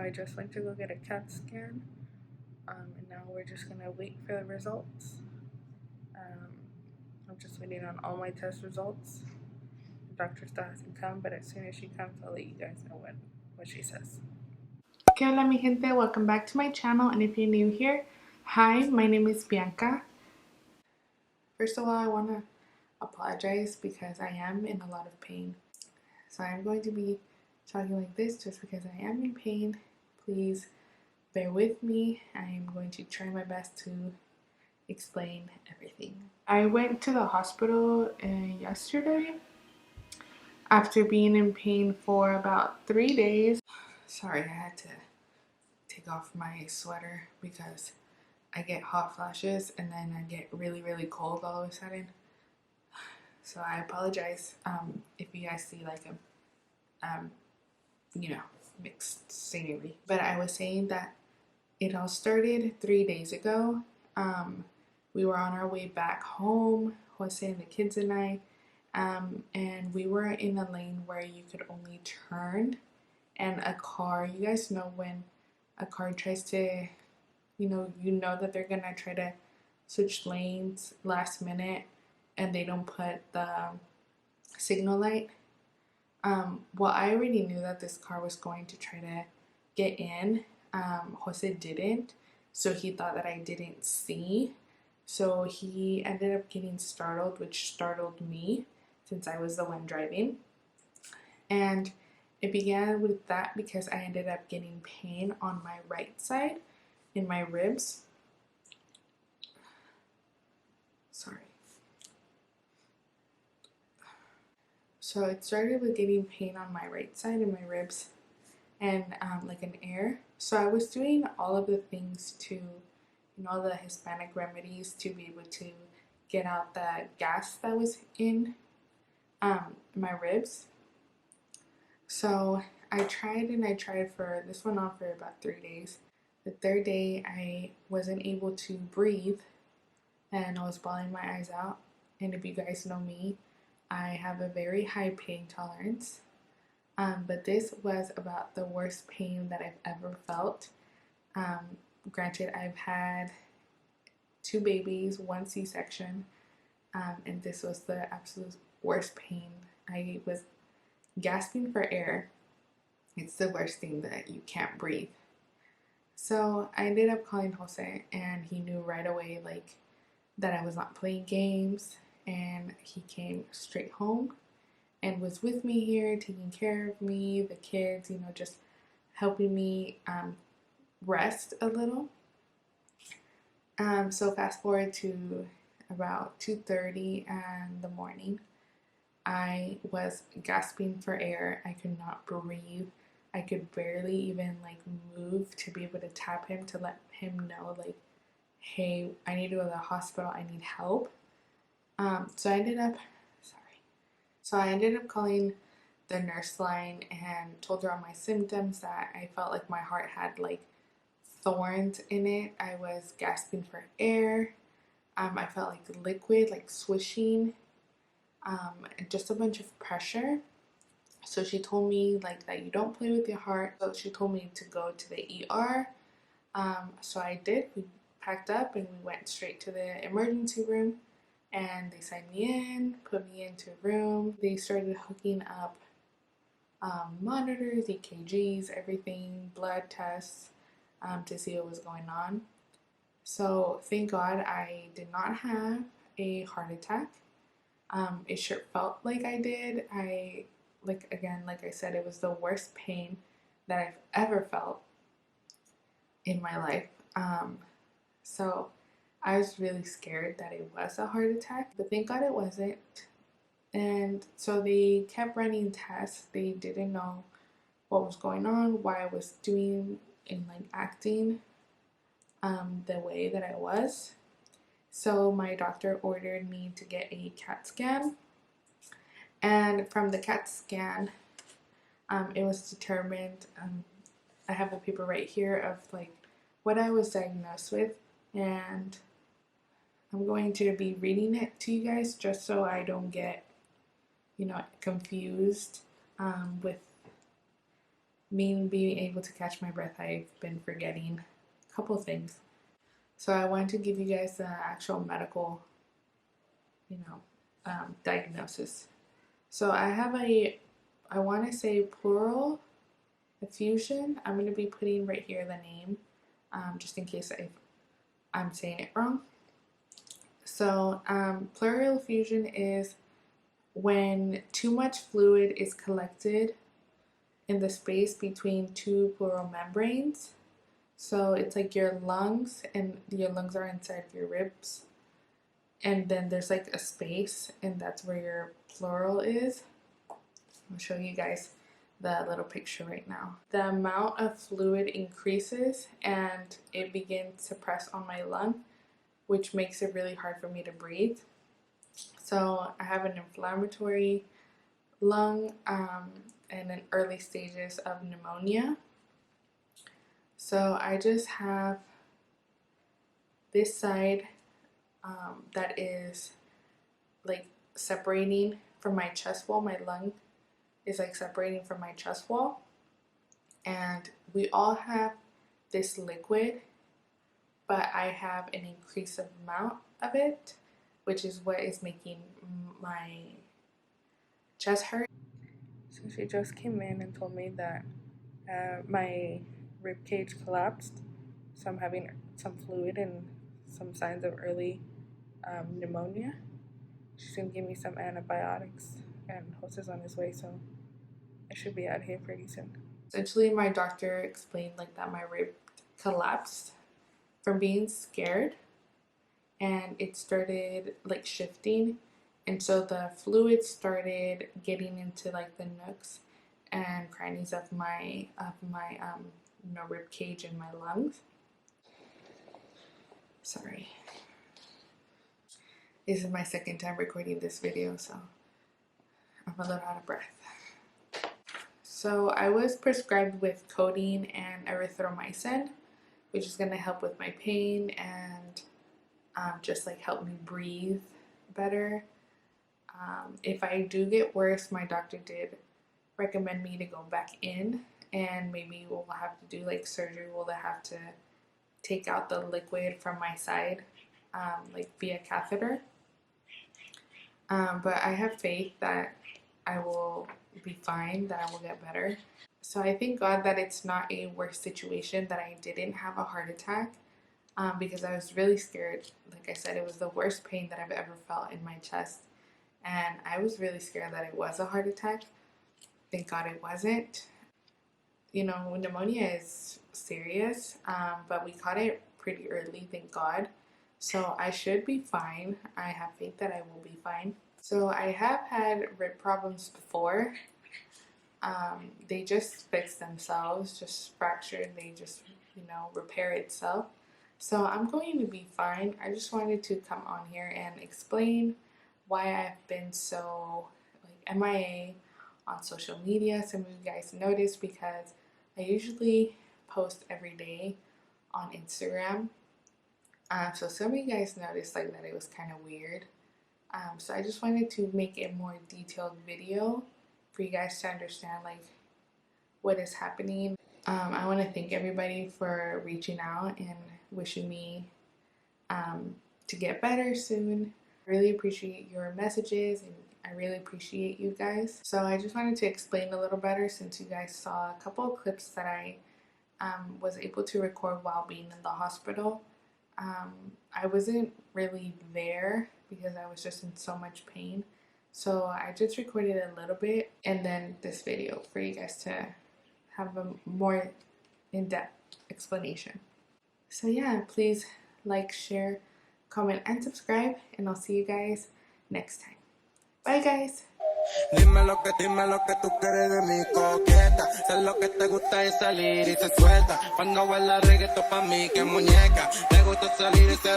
I just went to go get a CAT scan, and now we're just gonna wait for the results. I'm just waiting on all my test results. The doctor still hasn't come, but as soon as she comes, I'll let you guys know what she says. Okay, hola mi gente, welcome back to my channel, and if you're new here, hi, my name is Bianca. First of all, I want to apologize because I am in a lot of pain. So I'm going to be talking like this just because I am in pain. Please bear with me. I am going to try my best to explain everything. I went to the hospital yesterday after being in pain for about 3 days. Sorry, I had to take off my sweater because I get hot flashes and then I get really, really cold all of a sudden. So I apologize if you guys see like a, mixed scenery. But I was saying that it all started 3 days ago. We were on our way back home, Jose and the kids and I, and we were in a lane where you could only turn, and a car, you guys know when a car tries to, you know that they're gonna try to switch lanes last minute and they don't put the signal light. Well, I already knew that this car was going to try to get in. Jose didn't, so he thought that I didn't see. So he ended up getting startled, which startled me since I was the one driving. And it began with that because I ended up getting pain on my right side in my ribs. Sorry. So it started with getting pain on my right side in my ribs and like an air. So I was doing all of the things to, the Hispanic remedies to be able to get out the gas that was in my ribs. So I tried for this went on for about 3 days. The third day I wasn't able to breathe and I was bawling my eyes out. And if you guys know me, I have a very high pain tolerance. But this was about the worst pain that I've ever felt. Granted, I've had 2 babies, 1 C-section, and this was the absolute worst pain. I was gasping for air. It's the worst thing that you can't breathe. So I ended up calling Jose, and he knew right away that I was not playing games, and he came straight home and was with me here, taking care of me, the kids, just helping me rest a little. So fast forward to about 2:30 in the morning. I was gasping for air. I could not breathe. I could barely even move to be able to tap him to let him know hey, I need to go to the hospital. I need help. So I ended up calling the nurse line and told her all my symptoms, that I felt like my heart had thorns in it. I was gasping for air. I felt like liquid, swishing, just a bunch of pressure. So she told me that you don't play with your heart. So she told me to go to the ER. So I did. We packed up and we went straight to the emergency room. And they signed me in, put me into a room. They started hooking up monitors, EKGs, everything, blood tests to see what was going on. So thank God I did not have a heart attack. It sure felt like I did. Like I said, it was the worst pain that I've ever felt in my life. So I was really scared that it was a heart attack, but thank God it wasn't. And so they kept running tests. They didn't know what was going on, why I was doing and acting the way that I was. So my doctor ordered me to get a CAT scan. And from the CAT scan, it was determined, I have a paper right here of what I was diagnosed with, and I'm going to be reading it to you guys just so I don't get, confused with me being able to catch my breath, I've been forgetting a couple things. So I wanted to give you guys the actual medical, diagnosis. So I have I want to say pleural effusion. I'm going to be putting right here the name, just in case I'm saying it wrong. So pleural effusion is when too much fluid is collected in the space between two pleural membranes. So it's like your lungs, and your lungs are inside your ribs, and then there's like a space, and that's where your pleural is. I'll show you guys the little picture right now. The amount of fluid increases and it begins to press on my lung, which makes it really hard for me to breathe. So I have an inflammatory lung and in early stages of pneumonia. So I just have this side that is like separating from my chest wall. My lung is like separating from my chest wall, and we all have this liquid, but I have an increased amount of it, which is what is making my chest hurt. So she just came in and told me that my rib cage collapsed, so I'm having some fluid and some signs of early pneumonia. She's gonna give me some antibiotics, and Jose is on his way, so I should be out here pretty soon. Essentially, my doctor explained like that my rib collapsed from being scared, and it started like shifting, and so the fluid started getting into like the nooks and crannies of my rib cage and my lungs. Sorry. This is my second time recording this video, so I'm a little out of breath. So I was prescribed with codeine and erythromycin, which is going to help with my pain and just like help me breathe better. If I do get worse, my doctor did recommend me to go back in, and maybe we'll have to do like surgery. We'll have to take out the liquid from my side, like via catheter. But I have faith that I will be fine, that I will get better. So I thank God that it's not a worse situation, that I didn't have a heart attack, because I was really scared. Like I said, it was the worst pain that I've ever felt in my chest, and I was really scared that it was a heart attack. Thank God it wasn't. You know, pneumonia is serious, but we caught it pretty early, thank God. So I should be fine. I have faith that I will be fine. So I have had rib problems before. They just fix themselves, just fractured. They just, repair itself. So I'm going to be fine. I just wanted to come on here and explain why I've been so MIA on social media. Some of you guys noticed because I usually post every day on Instagram. So some of you guys noticed that it was kind of weird. So I just wanted to make a more detailed video for you guys to understand what is happening. I want to thank everybody for reaching out and wishing me to get better soon. I really appreciate your messages, and I really appreciate you guys. So I just wanted to explain a little better, since you guys saw a couple of clips that I was able to record while being in the hospital. I wasn't really there because I was just in so much pain. So I just recorded a little bit and then this video for you guys to have a more in-depth explanation. So yeah, please like, share, comment, and subscribe, and I'll see you guys next time. Bye guys! Dime lo que tú quieres de mi coqueta. Sé lo que te gusta es salir y se suelta. Cuando baila reggaetón pa' mí que muñeca. Le gusta salir y se